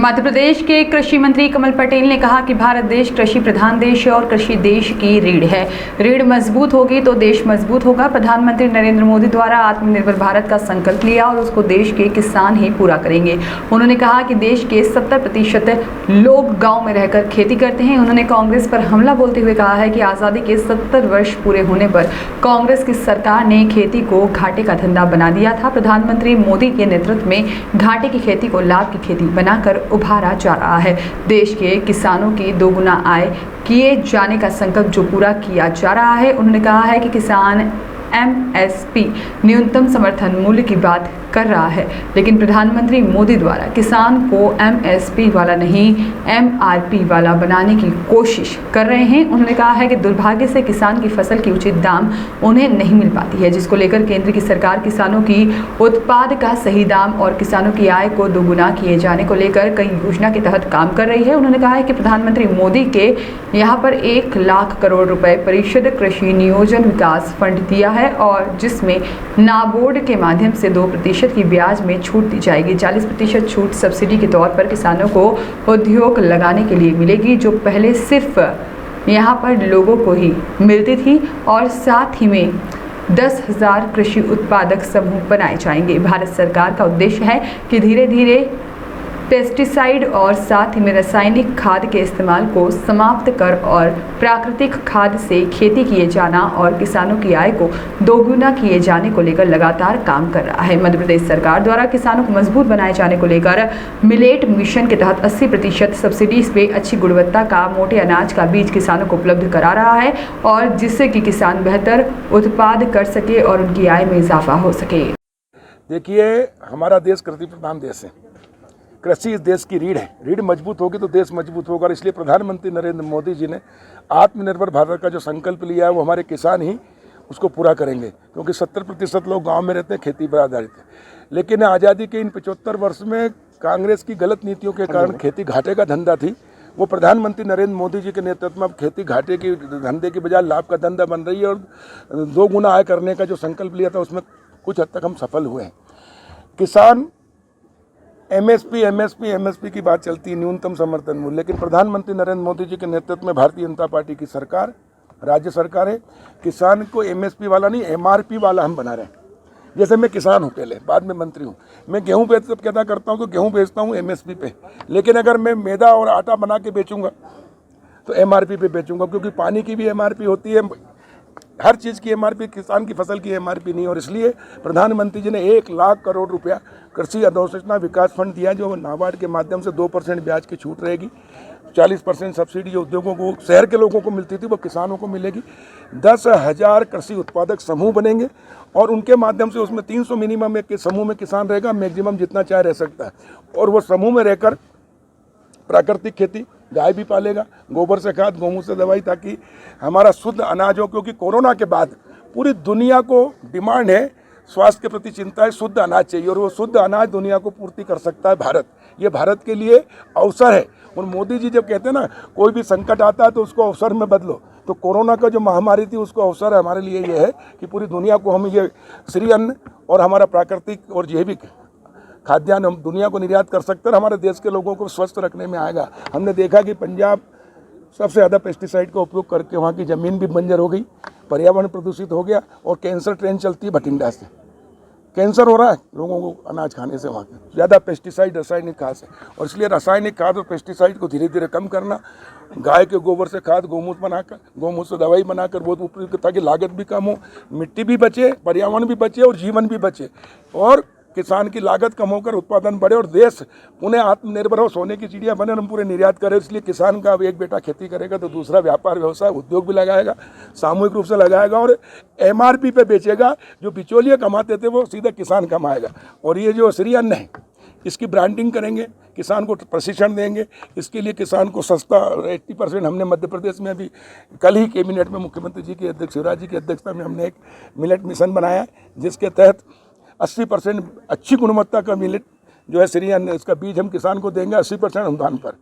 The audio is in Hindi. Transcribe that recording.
मध्य प्रदेश के कृषि मंत्री कमल पटेल ने कहा कि भारत देश कृषि प्रधान देश है और कृषि देश की रीढ़ है। रीढ़ मजबूत होगी तो देश मजबूत होगा। प्रधानमंत्री नरेंद्र मोदी द्वारा आत्मनिर्भर भारत का संकल्प लिया और उसको देश के किसान ही पूरा करेंगे। उन्होंने कहा कि देश के 70% लोग गाँव में रहकर खेती करते हैं। उन्होंने कांग्रेस पर हमला बोलते हुए कहा है कि आज़ादी के 70 वर्ष पूरे होने पर कांग्रेस की सरकार ने खेती को घाटे का धंधा बना दिया था। प्रधानमंत्री मोदी के नेतृत्व में घाटे की खेती को लाभ की खेती बनाकर उभारा जा रहा है। देश के किसानों की दोगुना आय किए जाने का संकल्प जो पूरा किया जा रहा है। उन्होंने कहा है कि किसान MSP न्यूनतम समर्थन मूल्य की बात कर रहा है, लेकिन प्रधानमंत्री मोदी द्वारा किसान को MSP वाला नहीं MRP वाला बनाने की कोशिश कर रहे हैं। उन्होंने कहा है कि दुर्भाग्य से किसान की फसल की उचित दाम उन्हें नहीं मिल पाती है, जिसको लेकर केंद्र की सरकार किसानों की उत्पाद का सही दाम और किसानों की आय को दोगुना किए जाने को लेकर कई योजना के तहत काम कर रही है। उन्होंने कहा है कि प्रधानमंत्री मोदी के यहाँ पर 1 लाख करोड़ रुपए परिषद कृषि नियोजन विकास फंड दिया है और जिसमें नाबार्ड के माध्यम से 2% की ब्याज में छूट दी जाएगी। 40% छूट सब्सिडी के तौर पर किसानों को उद्योग लगाने के लिए मिलेगी, जो पहले सिर्फ यहाँ पर लोगों को ही मिलती थी। और साथ ही में 10,000 कृषि उत्पादक समूह बनाए जाएंगे। भारत सरकार का उद्देश्य है कि धीरे धीरे पेस्टिसाइड और साथ ही में रासायनिक खाद के इस्तेमाल को समाप्त कर और प्राकृतिक खाद से खेती किए जाना और किसानों की आय को दोगुना किए जाने को लेकर लगातार काम कर रहा है। मध्य प्रदेश सरकार द्वारा किसानों को मजबूत बनाए जाने को लेकर मिलेट मिशन के तहत 80% सब्सिडी पे अच्छी गुणवत्ता का मोटे अनाज का बीज किसानों को उपलब्ध करा रहा है और जिससे कि किसान बेहतर उत्पाद कर सके और उनकी आय में इजाफा हो सके। देखिए, हमारा देश कृषि प्रधान देश है। कृषि इस देश की रीढ़ है। रीढ़ मजबूत होगी तो देश मजबूत होगा और इसलिए प्रधानमंत्री नरेंद्र मोदी जी ने आत्मनिर्भर भारत का जो संकल्प लिया है वो हमारे किसान ही उसको पूरा करेंगे, क्योंकि 70% लोग गांव में रहते हैं, खेती पर आधारित है। लेकिन आज़ादी के इन 75 वर्ष में कांग्रेस की गलत नीतियों के कारण खेती घाटे का धंधा थी। वो प्रधानमंत्री नरेंद्र मोदी जी के नेतृत्व में अब खेती घाटे की धंधे की बजाय लाभ का धंधा बन रही है और 2 गुना आय करने का जो संकल्प लिया था उसमें कुछ हद तक हम सफल हुए हैं। किसान MSP की बात चलती है, न्यूनतम समर्थन मूल्य, लेकिन प्रधानमंत्री नरेंद्र मोदी जी के नेतृत्व में भारतीय जनता पार्टी की सरकार, राज्य सरकार है, किसान को MSP वाला नहीं MRP वाला हम बना रहे हैं। जैसे मैं किसान हूँ, पहले बाद में मंत्री हूँ, मैं गेहूँ पैदा करता हूँ तो गेहूँ बेचता हूँ MSP पे, लेकिन अगर मैं मैदा और आटा बना के बेचूंगा तो MRP पे बेचूंगा, क्योंकि पानी की भी MRP होती है, हर चीज़ की MRP, किसान की फसल की MRP नहीं। और इसलिए प्रधानमंत्री जी ने 1 लाख करोड़ रुपया कृषि अधोसंरचना विकास फंड दिया, जो नाबार्ड के माध्यम से 2% ब्याज की छूट रहेगी। 40% सब्सिडी जो उद्योगों को, शहर के लोगों को मिलती थी, वो किसानों को मिलेगी। 10,000 कृषि उत्पादक समूह बनेंगे और उनके माध्यम से उसमें 300 मिनिमम एक समूह में किसान रहेगा, मैक्सिमम जितना चाहे रह सकता है। और वो समूह में रहकर प्राकृतिक खेती, गाय भी पालेगा, गोबर से खाद, गोमूत्र से दवाई, ताकि हमारा शुद्ध अनाज हो। क्योंकि कोरोना के बाद पूरी दुनिया को डिमांड है, स्वास्थ्य के प्रति चिंता है, शुद्ध अनाज चाहिए और वो शुद्ध अनाज दुनिया को पूर्ति कर सकता है भारत। ये भारत के लिए अवसर है। और मोदी जी जब कहते हैं ना, कोई भी संकट आता है तो उसको अवसर में बदलो, तो कोरोना का जो महामारी थी उसको अवसर हमारे लिए ये है कि पूरी दुनिया को हम ये श्री अन्न और हमारा प्राकृतिक और जैविक खाद्यान्न हम दुनिया को निर्यात कर सकते हैं और हमारे देश के लोगों को स्वस्थ रखने में आएगा। हमने देखा कि पंजाब सबसे ज़्यादा पेस्टिसाइड का उपयोग करके वहाँ की ज़मीन भी बंजर हो गई, पर्यावरण प्रदूषित हो गया और कैंसर ट्रेन चलती है भटिंडा से। कैंसर हो रहा है लोगों को अनाज खाने से, वहाँ के ज़्यादा पेस्टिसाइड, रासायनिक खाद से। और इसलिए रासायनिक खाद और पेस्टिसाइड को धीरे धीरे कम करना, गाय के गोबर से खाद, गोमूत्र बनाकर, गोमूत्र से दवाई बनाकर बहुत उपयुक्त, ताकि लागत भी कम हो, मिट्टी भी बचे, पर्यावरण भी बचे और जीवन भी बचे और किसान की लागत कम होकर उत्पादन बढ़े और देश उन्हें आत्मनिर्भर हो, सोने की चिड़िया बने और हम पूरे निर्यात करें। इसलिए किसान का अब एक बेटा खेती करेगा तो दूसरा व्यापार व्यवसाय उद्योग भी लगाएगा, सामूहिक रूप से लगाएगा और MRP पे बेचेगा। जो बिचौलिए कमाते थे वो सीधा किसान कमाएगा। और ये जो श्री अन्न है, इसकी ब्रांडिंग करेंगे, किसान को प्रशिक्षण देंगे। इसके लिए किसान को सस्ता 80% हमने मध्य प्रदेश में अभी कल ही कैबिनेट में मुख्यमंत्री जी की अध्यक्ष शिवराज जी की अध्यक्षता में हमने एक मिलेट मिशन बनाया, जिसके तहत 80% अच्छी गुणवत्ता का मिलेट जो है श्री अन्न, इसका बीज हम किसान को देंगे 80% अनुदान पर।